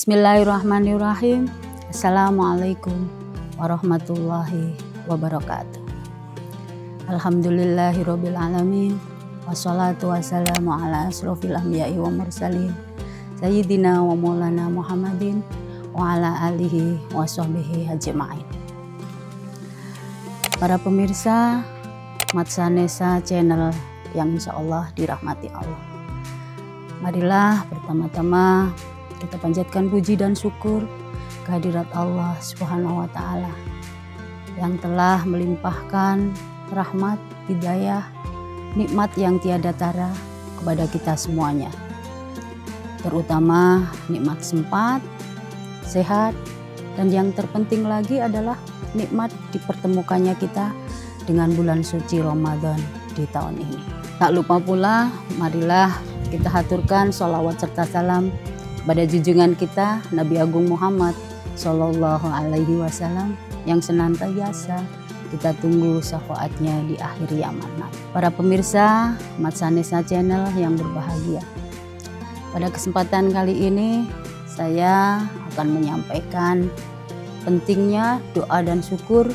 Bismillahirrahmanirrahim. Assalamualaikum warahmatullahi wabarakatuh. Alhamdulillahirrabbilalamin. Wassalatu wassalamu ala asrofil anbiya'i wa mursalin Sayyidina wa maulana Muhammadin wa ala alihi wa sahbihi ajma'in. Para pemirsa Matsanesa channel yang insya Allah dirahmati Allah, marilah pertama-tama kita panjatkan puji dan syukur kehadirat Allah Subhanahu wa Ta'ala yang telah melimpahkan rahmat, hidayah, nikmat yang tiada tara kepada kita semuanya, terutama nikmat sempat, sehat, dan yang terpenting lagi adalah nikmat dipertemukannya kita dengan bulan suci Ramadan di tahun ini. Tak lupa pula, marilah kita haturkan sholawat serta salam pada junjungan kita Nabi Agung Muhammad Sallallahu Alaihi Wasallam yang senantiasa kita tunggu syafaatnya di akhir zaman. Para pemirsa Matsanesa channel yang berbahagia, pada kesempatan kali ini saya akan menyampaikan pentingnya doa dan syukur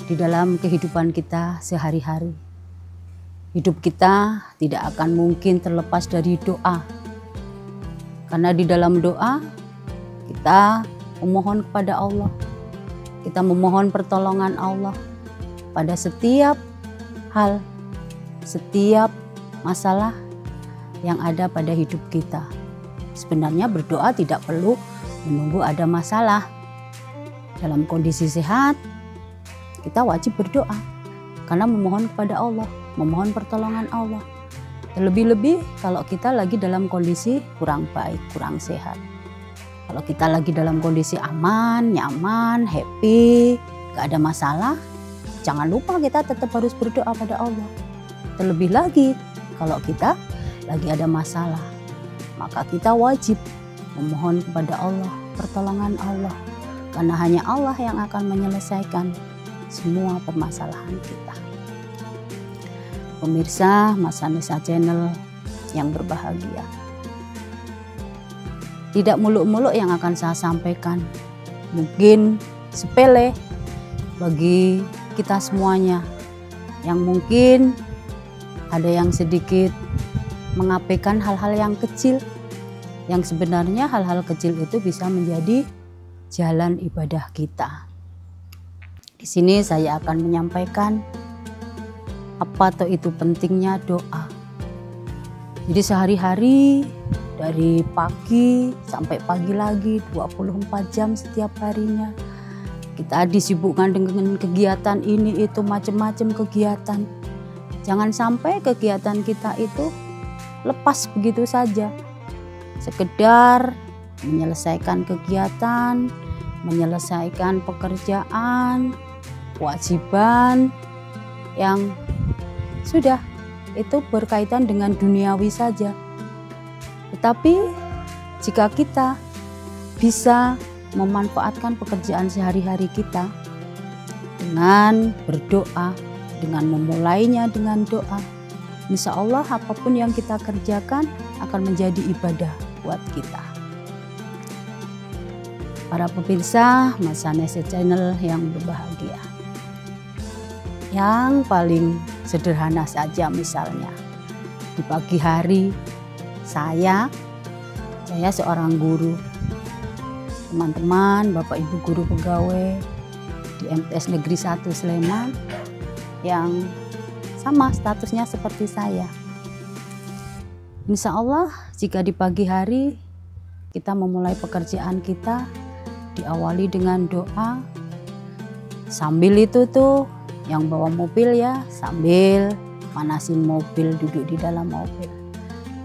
di dalam kehidupan kita sehari-hari. Hidup kita tidak akan mungkin terlepas dari doa. Karena di dalam doa kita memohon kepada Allah, kita memohon pertolongan Allah pada setiap hal, setiap masalah yang ada pada hidup kita. Sebenarnya berdoa tidak perlu menunggu ada masalah. Dalam kondisi sehat, kita wajib berdoa karena memohon kepada Allah, memohon pertolongan Allah. Terlebih-lebih kalau kita lagi dalam kondisi kurang baik, kurang sehat. Kalau kita lagi dalam kondisi aman, nyaman, happy, gak ada masalah, jangan lupa kita tetap harus berdoa pada Allah. Terlebih lagi kalau kita lagi ada masalah, maka kita wajib memohon kepada Allah, pertolongan Allah. Karena hanya Allah yang akan menyelesaikan semua permasalahan kita. Pemirsa Matsanesa channel yang berbahagia, tidak muluk-muluk yang akan saya sampaikan, mungkin sepele bagi kita semuanya, yang mungkin ada yang sedikit mengabaikan hal-hal yang kecil, yang sebenarnya hal-hal kecil itu bisa menjadi jalan ibadah kita. Di sini saya akan menyampaikan apa toh itu pentingnya doa. Jadi sehari-hari dari pagi sampai pagi lagi 24 jam setiap harinya kita disibukkan dengan kegiatan ini itu, macam-macam kegiatan. Jangan sampai kegiatan kita itu lepas begitu saja, sekedar menyelesaikan kegiatan, menyelesaikan pekerjaan, kewajiban yang sudah itu berkaitan dengan duniawi saja. Tetapi jika kita bisa memanfaatkan pekerjaan sehari-hari kita dengan berdoa, dengan memulainya dengan doa, insya Allah apapun yang kita kerjakan akan menjadi ibadah buat kita. Para pemirsa Matsanesa channel yang berbahagia, yang paling sederhana saja, misalnya di pagi hari saya seorang guru, teman-teman Bapak Ibu guru pegawai di MTS Negeri 1 Sleman yang sama statusnya seperti saya. Insya Allah jika di pagi hari kita memulai pekerjaan kita diawali dengan doa, sambil itu tuh yang bawa mobil ya sambil manasin mobil, duduk di dalam mobil.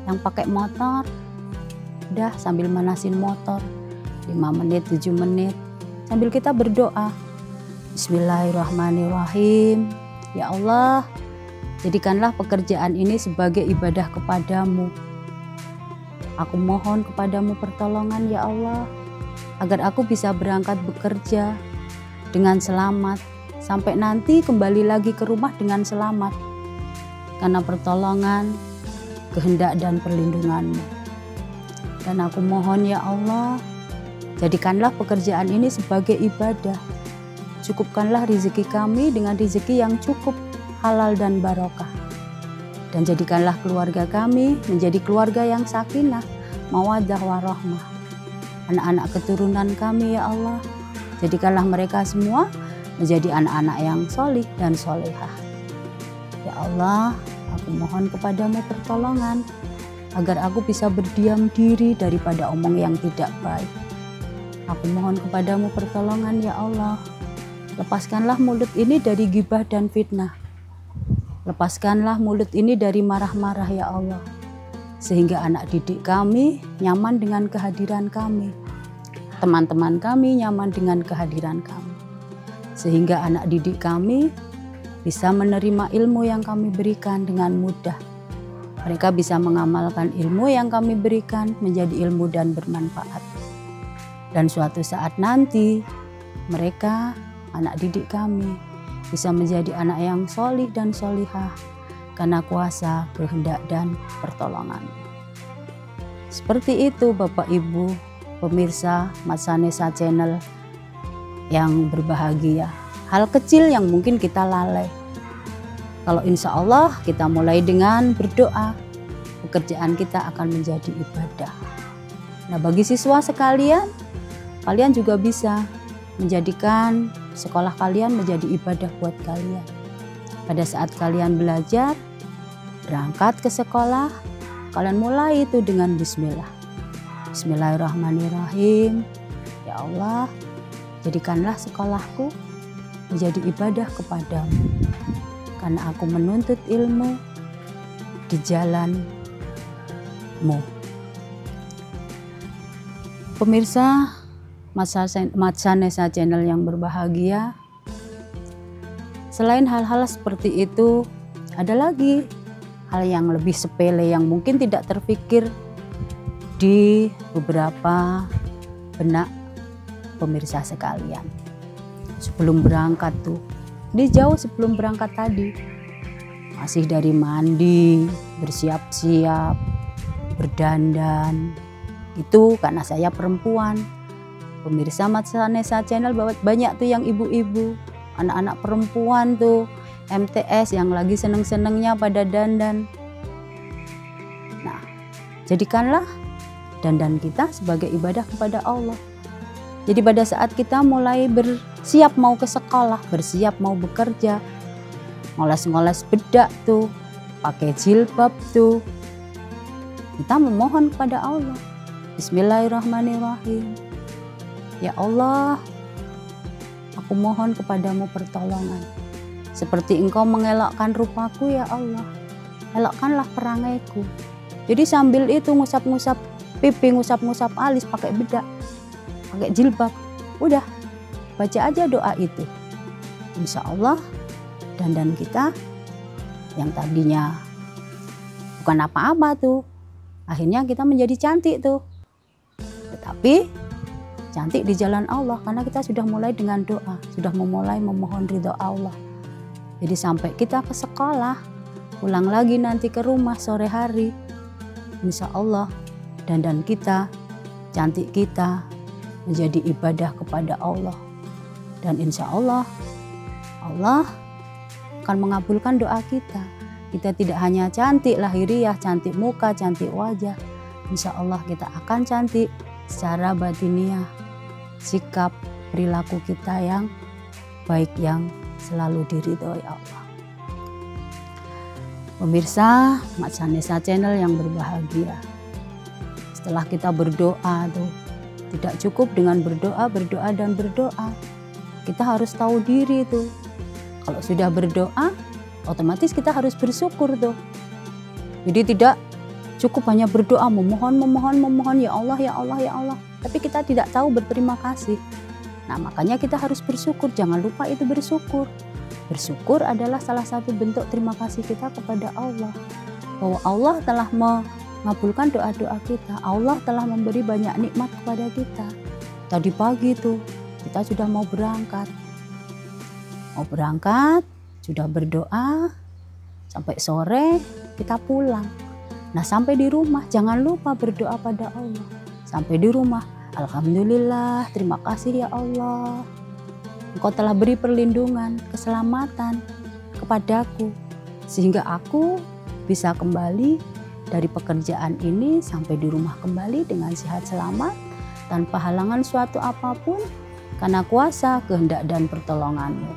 Yang pakai motor udah sambil manasin motor 5 menit, 7 menit sambil kita berdoa. Bismillahirrahmanirrahim. Ya Allah, jadikanlah pekerjaan ini sebagai ibadah kepadamu. Aku mohon kepadamu pertolongan ya Allah, agar aku bisa berangkat bekerja dengan selamat, sampai nanti kembali lagi ke rumah dengan selamat. Karena pertolongan, kehendak dan perlindungan-Mu. Dan aku mohon ya Allah, Jadikanlah pekerjaan ini sebagai ibadah. Cukupkanlah rezeki kami dengan rezeki yang cukup, halal dan barokah. Dan jadikanlah keluarga kami menjadi keluarga yang sakinah, mawaddah warahmah. Anak-anak keturunan kami ya Allah, jadikanlah mereka semua menjadi anak-anak yang solih dan solehah. Ya Allah, aku mohon kepadamu pertolongan agar aku bisa berdiam diri daripada omong yang tidak baik. Aku mohon kepadamu pertolongan ya Allah. Lepaskanlah mulut ini dari gibah dan fitnah. Lepaskanlah mulut ini dari marah-marah ya Allah. Sehingga anak didik kami nyaman dengan kehadiran kami. Teman-teman kami nyaman dengan kehadiran kami. Sehingga anak didik kami bisa menerima ilmu yang kami berikan dengan mudah. Mereka bisa mengamalkan ilmu yang kami berikan menjadi ilmu dan bermanfaat. Dan suatu saat nanti mereka, anak didik kami, bisa menjadi anak yang solih dan solihah karena kuasa, kehendak, dan pertolongan. Seperti itu Bapak Ibu, pemirsa Matsanesa Channel yang berbahagia. Hal kecil yang mungkin kita lalai. Kalau insya Allah kita mulai dengan berdoa, pekerjaan kita akan menjadi ibadah. Nah, bagi siswa sekalian, kalian juga bisa menjadikan sekolah kalian menjadi ibadah buat kalian. Pada saat kalian belajar, berangkat ke sekolah, kalian mulai itu dengan bismillah. Bismillahirrahmanirrahim. Ya Allah, jadikanlah sekolahku menjadi ibadah kepadamu. Karena aku menuntut ilmu di jalan-Mu. Pemirsa Matsanesa Channel yang berbahagia, selain hal-hal seperti itu, ada lagi hal yang lebih sepele yang mungkin tidak terpikir di beberapa benak pemirsa sekalian. Sebelum berangkat tuh, di jauh sebelum berangkat tadi, masih dari mandi, bersiap-siap, berdandan, itu karena saya perempuan. Pemirsa Matsanesa Channel banyak tuh yang ibu-ibu, anak-anak perempuan tuh MTS yang lagi seneng-senengnya pada dandan. Nah, jadikanlah dandan kita sebagai ibadah kepada Allah. Jadi pada saat kita mulai bersiap mau ke sekolah, bersiap mau bekerja, ngoles-ngoles bedak tuh, pakai jilbab tuh, kita memohon kepada Allah. Bismillahirrahmanirrahim. Ya Allah, aku mohon kepadamu pertolongan. Seperti Engkau mengelokkan rupaku ya Allah, elokkanlah perangaiku. Jadi sambil itu ngusap-ngusap pipi, ngusap-ngusap alis pakai bedak, pakai jilbab, udah baca aja doa itu. Insya Allah dandan kita yang tadinya bukan apa-apa tuh, akhirnya kita menjadi cantik tuh. Tetapi cantik di jalan Allah karena kita sudah mulai dengan doa, sudah memulai memohon ridho Allah. Jadi sampai kita ke sekolah, pulang lagi nanti ke rumah sore hari, insya Allah dandan kita, cantik kita menjadi ibadah kepada Allah. Dan insya Allah, Allah akan mengabulkan doa kita. Kita tidak hanya cantik lahiriah, cantik muka, cantik wajah. Insya Allah kita akan cantik secara batiniah. Sikap perilaku kita yang baik yang selalu diridhoi Allah. Pemirsa Matsanesa Channel yang berbahagia, setelah kita berdoa tuh, tidak cukup dengan berdoa dan berdoa. Kita harus tahu diri tuh. Kalau sudah berdoa, otomatis kita harus bersyukur tuh. Jadi tidak cukup hanya berdoa, memohon, ya Allah, ya Allah, ya Allah. Tapi kita tidak tahu berterima kasih. Nah, makanya kita harus bersyukur. Jangan lupa itu bersyukur. Bersyukur adalah salah satu bentuk terima kasih kita kepada Allah. Bahwa Allah telah mengabulkan doa-doa kita. Allah telah memberi banyak nikmat kepada kita. Tadi pagi tuh, kita sudah mau berangkat. Sudah berdoa, sampai sore kita pulang. Nah, sampai di rumah jangan lupa berdoa pada Allah. Sampai di rumah Alhamdulillah, terima kasih ya Allah. Engkau telah beri perlindungan, keselamatan kepadaku, sehingga aku bisa kembali dari pekerjaan ini sampai di rumah kembali dengan sehat selamat, tanpa halangan suatu apapun, karena kuasa, kehendak, dan pertolongan-Mu.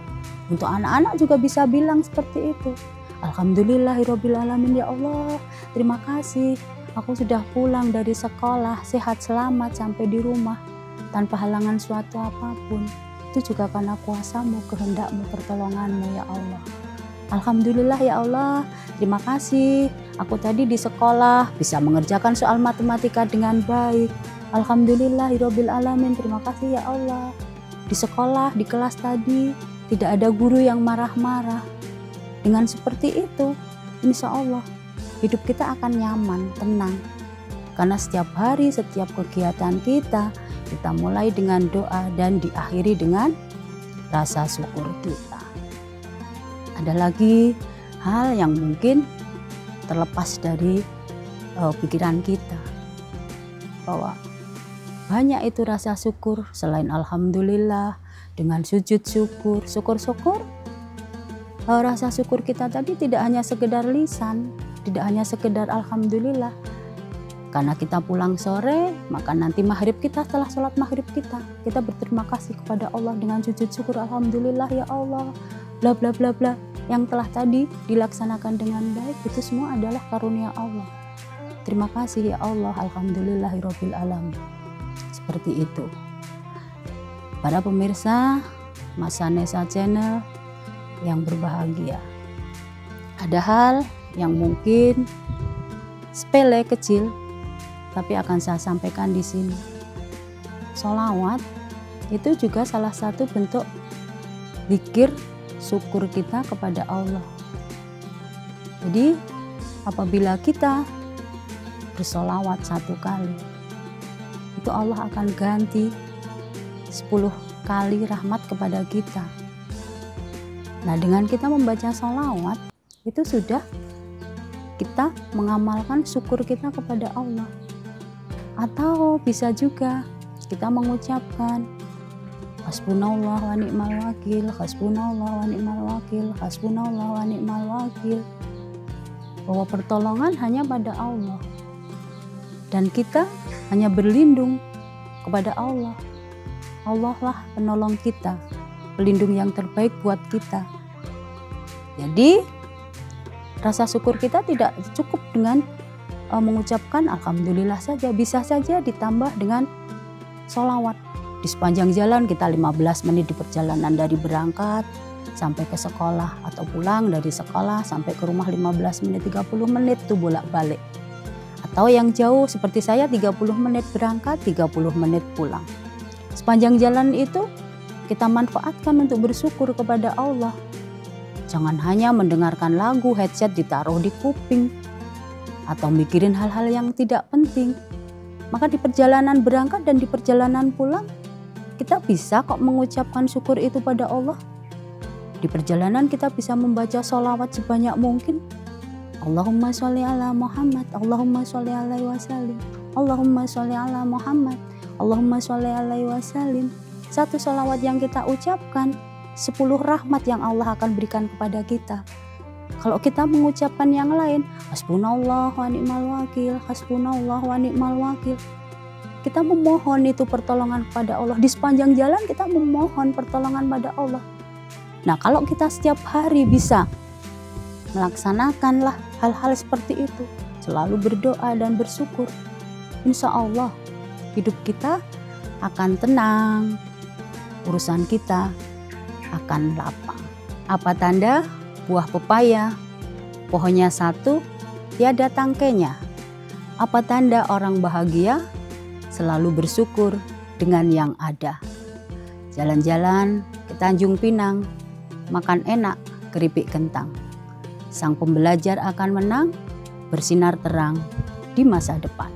Untuk anak-anak juga bisa bilang seperti itu. Alhamdulillahirrabbilalamin ya Allah, terima kasih. Aku sudah pulang dari sekolah sehat selamat sampai di rumah tanpa halangan suatu apapun. Itu juga karena kuasa-Mu, kehendak-Mu, pertolongan-Mu ya Allah. Alhamdulillah ya Allah, terima kasih. Aku tadi di sekolah bisa mengerjakan soal matematika dengan baik. Alhamdulillahirrabbilalamin, terima kasih ya Allah. Di sekolah, di kelas tadi tidak ada guru yang marah-marah. Dengan seperti itu, insya Allah hidup kita akan nyaman, tenang. Karena setiap hari, setiap kegiatan kita mulai dengan doa dan diakhiri dengan rasa syukur kita. Ada lagi hal yang mungkin terlepas dari pikiran kita, bahwa banyak itu rasa syukur selain alhamdulillah, dengan sujud syukur, syukur-syukur. Rasa syukur kita tadi tidak hanya sekedar lisan, tidak hanya sekedar alhamdulillah. Karena kita pulang sore, maka nanti maghrib kita, setelah sholat maghrib kita berterima kasih kepada Allah dengan sujud syukur, alhamdulillah ya Allah, bla bla bla bla, yang telah tadi dilaksanakan dengan baik. Itu semua adalah karunia Allah. Terima kasih ya Allah, alhamdulillahirabbil alamin. Seperti itu. Para pemirsa Masa Nesa Channel yang berbahagia, ada hal yang mungkin sepele kecil, tapi akan saya sampaikan di sini. Sholawat itu juga salah satu bentuk zikir syukur kita kepada Allah. Jadi apabila kita bersolawat 1 kali, itu Allah akan ganti 10 kali rahmat kepada kita. Nah, dengan kita membaca sholawat, itu sudah kita mengamalkan syukur kita kepada Allah. Atau bisa juga kita mengucapkan hasbunallah wa ni'mal wakil, hasbunallah wa ni'mal wakil, hasbunallah wa ni'mal wakil. Bahwa pertolongan hanya pada Allah. Dan kita hanya berlindung kepada Allah. Allah lah penolong kita, pelindung yang terbaik buat kita. Jadi rasa syukur kita tidak cukup dengan mengucapkan alhamdulillah saja, bisa saja ditambah dengan sholawat. Di sepanjang jalan kita 15 menit di perjalanan dari berangkat sampai ke sekolah, atau pulang dari sekolah sampai ke rumah 15 menit, 30 menit tuh bolak-balik. Atau yang jauh seperti saya 30 menit berangkat, 30 menit pulang. Sepanjang jalan itu kita manfaatkan untuk bersyukur kepada Allah. Jangan hanya mendengarkan lagu, headset ditaruh di kuping, atau mikirin hal-hal yang tidak penting. Maka di perjalanan berangkat dan di perjalanan pulang, kita bisa kok mengucapkan syukur itu pada Allah. Di perjalanan kita bisa membaca sholawat sebanyak mungkin. Allahumma sholli ala Muhammad, Allahumma sholli alaihi wasallim, Allahumma sholli ala Muhammad, Allahumma sholli alaihi wasallim. Satu sholawat yang kita ucapkan, 10 rahmat yang Allah akan berikan kepada kita. Kalau kita mengucapkan yang lain, hasbunallah wa ni'mal wakil, hasbunallah wa ni'mal wakil, kita memohon itu pertolongan kepada Allah. Di sepanjang jalan kita memohon pertolongan pada Allah. Nah, kalau kita setiap hari bisa melaksanakanlah hal-hal seperti itu, selalu berdoa dan bersyukur, insya Allah hidup kita akan tenang, urusan kita akan lapang. Apa tanda buah pepaya pohonnya 1 tiada tangkainya? Apa tanda orang bahagia? Selalu bersyukur dengan yang ada. Jalan-jalan ke Tanjung Pinang, makan enak keripik kentang. Sang pembelajar akan menang, bersinar terang di masa depan.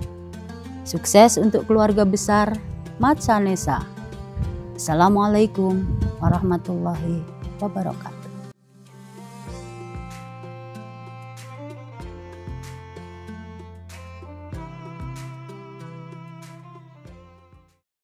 Sukses untuk keluarga besar Masa Nesa. Assalamualaikum warahmatullahi wabarakatuh.